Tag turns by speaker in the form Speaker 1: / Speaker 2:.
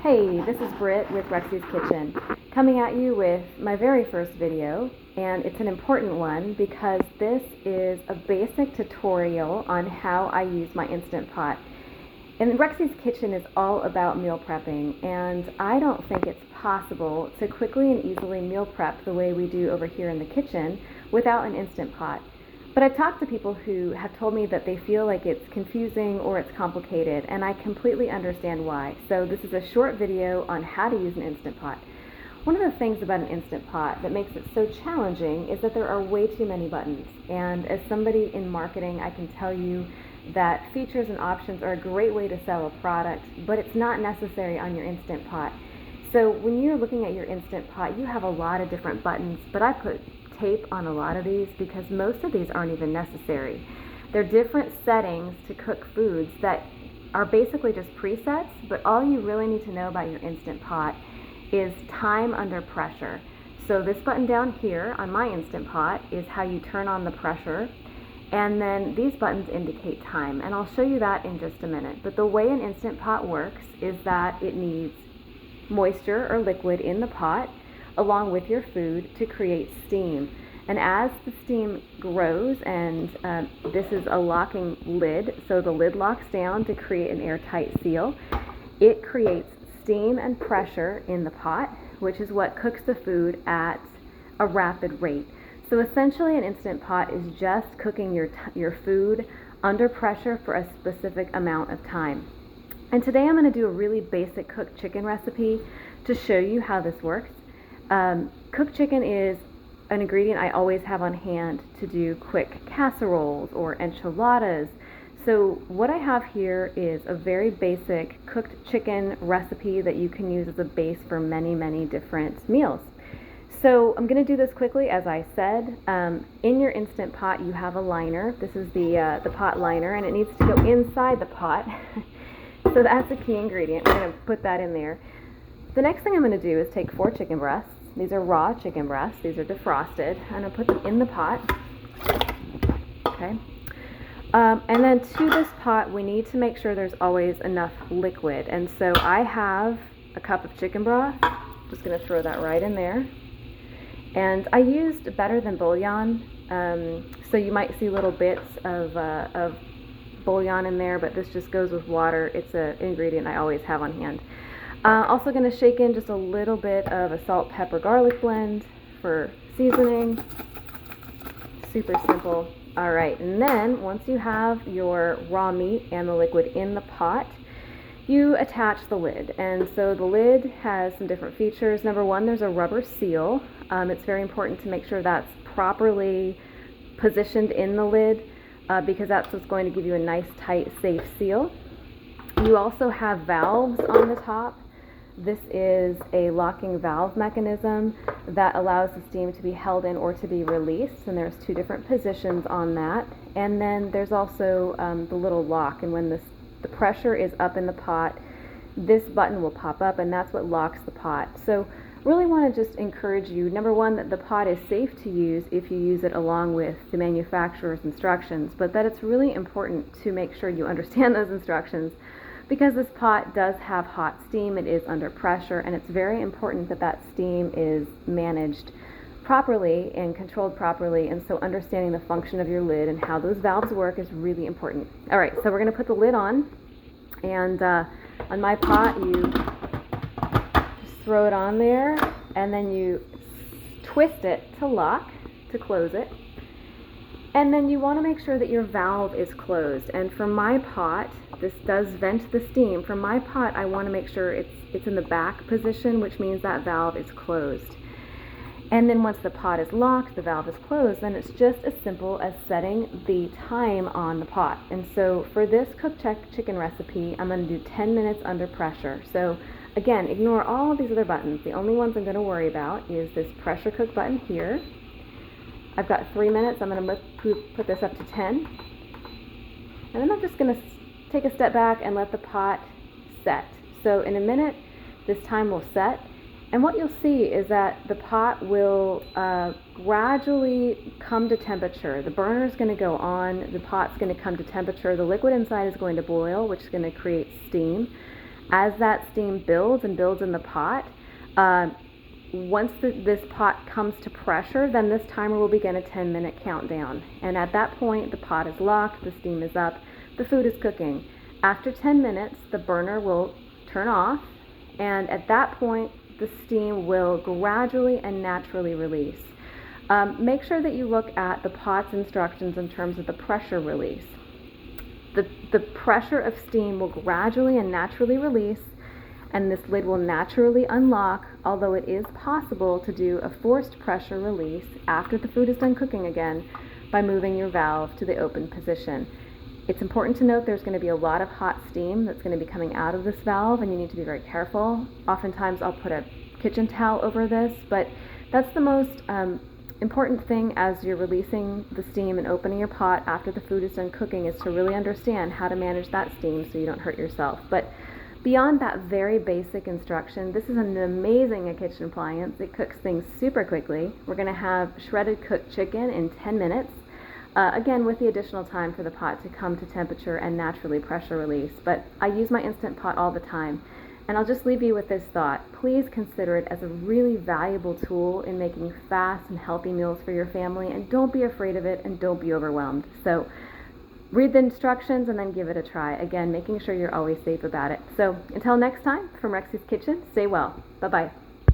Speaker 1: Hey, this is Britt with Rexy's Kitchen, coming at you with my very first video, and it's an important one because this is a basic tutorial on how I use my Instant Pot. And Rexy's Kitchen is all about meal prepping, and I don't think it's possible to quickly and easily meal prep the way we do over here in the kitchen without an Instant Pot. But I've talked to people who have told me that they feel like it's confusing or it's complicated, and I completely understand why. So this is a short video on how to use an Instant Pot. One of the things about an Instant Pot that makes it so challenging is that there are way too many buttons. And as somebody in marketing, I can tell you that features and options are a great way to sell a product, but it's not necessary on your Instant Pot. So when you're looking at your Instant Pot, you have a lot of different buttons, but I put tape on a lot of these because most of these aren't even necessary. They're different settings to cook foods that are basically just presets, but all you really need to know about your Instant Pot is time under pressure. So this button down here on my Instant Pot is how you turn on the pressure, and then these buttons indicate time, and I'll show you that in just a minute. But the way an Instant Pot works is that it needs moisture or liquid in the pot along with your food to create steam. And as the steam grows, and this is a locking lid, so the lid locks down to create an airtight seal, it creates steam and pressure in the pot, which is what cooks the food at a rapid rate. So essentially an Instant Pot is just cooking your food under pressure for a specific amount of time. And today I'm going to do a really basic cooked chicken recipe to show you how this works. Cooked chicken is an ingredient I always have on hand to do quick casseroles or enchiladas. So what I have here is a very basic cooked chicken recipe that you can use as a base for many, many different meals. So I'm going to do this quickly, as I said. In your Instant Pot you have a liner. This is the pot liner, and it needs to go inside the pot. So that's a key ingredient. We're going to put that in there. The next thing I'm going to do is take 4 chicken breasts. These are raw chicken breasts. These are defrosted. I'm going to put them in the pot. Okay. And then to this pot, we need to make sure there's always enough liquid. And so I have a cup of chicken broth. Just going to throw that right in there. And I used Better Than Bouillon. So you might see little bits of bouillon in there, but this just goes with water. It's an ingredient I always have on hand. Also going to shake in just a little bit of a salt, pepper, garlic blend for seasoning. Super simple. All right, and then once you have your raw meat and the liquid in the pot, you attach the lid. And so the lid has some different features. Number one, there's a rubber seal. It's very important to make sure that's properly positioned in the lid because that's what's going to give you a nice, tight, safe seal. You also have valves on the top. This is a locking valve mechanism that allows the steam to be held in or to be released, and there's 2 different positions on that. And then there's also the little lock, and when the pressure is up in the pot, this button will pop up, and that's what locks the pot. So really want to just encourage you, number one, that the pot is safe to use if you use it along with the manufacturer's instructions, but that it's really important to make sure you understand those instructions, because this pot does have hot steam. It is under pressure, and it's very important that that steam is managed properly and controlled properly, and so understanding the function of your lid and how those valves work is really important. All right, so we're going to put the lid on, and on my pot you just throw it on there, and then you twist it to lock, to close it. And then you want to make sure that your valve is closed. And for my pot, this does vent the steam. For my pot, I want to make sure it's in the back position, which means that valve is closed. And then once the pot is locked, the valve is closed, then it's just as simple as setting the time on the pot. And so for this cooked chicken recipe, I'm going to do 10 minutes under pressure. So again, ignore all of these other buttons. The only ones I'm going to worry about is this pressure cook button here. I've got 3 minutes. I'm going to put this up to 10. And then I'm just going to take a step back and let the pot set. So in a minute, this time will set. And what you'll see is that the pot will gradually come to temperature. The burner is going to go on. The pot's going to come to temperature. The liquid inside is going to boil, which is going to create steam. As that steam builds and builds in the pot, once this pot comes to pressure, then this timer will begin a 10-minute countdown. And at that point, the pot is locked, the steam is up, the food is cooking. After 10 minutes, the burner will turn off, and at that point, the steam will gradually and naturally release. Make sure that you look at the pot's instructions in terms of the pressure release. The pressure of steam will gradually and naturally release, and this lid will naturally unlock, although it is possible to do a forced pressure release after the food is done cooking again by moving your valve to the open position. It's important to note there's going to be a lot of hot steam that's going to be coming out of this valve, and you need to be very careful. Oftentimes I'll put a kitchen towel over this, but that's the most important thing as you're releasing the steam and opening your pot after the food is done cooking, is to really understand how to manage that steam so you don't hurt yourself. But beyond that very basic instruction, this is an amazing kitchen appliance. It cooks things super quickly. We're going to have shredded cooked chicken in 10 minutes. Again, with the additional time for the pot to come to temperature and naturally pressure release. But I use my Instant Pot all the time. And I'll just leave you with this thought. Please consider it as a really valuable tool in making fast and healthy meals for your family, and don't be afraid of it and don't be overwhelmed. So read the instructions and then give it a try. Again, making sure you're always safe about it. So until next time, from Rexy's Kitchen, stay well. Bye-bye.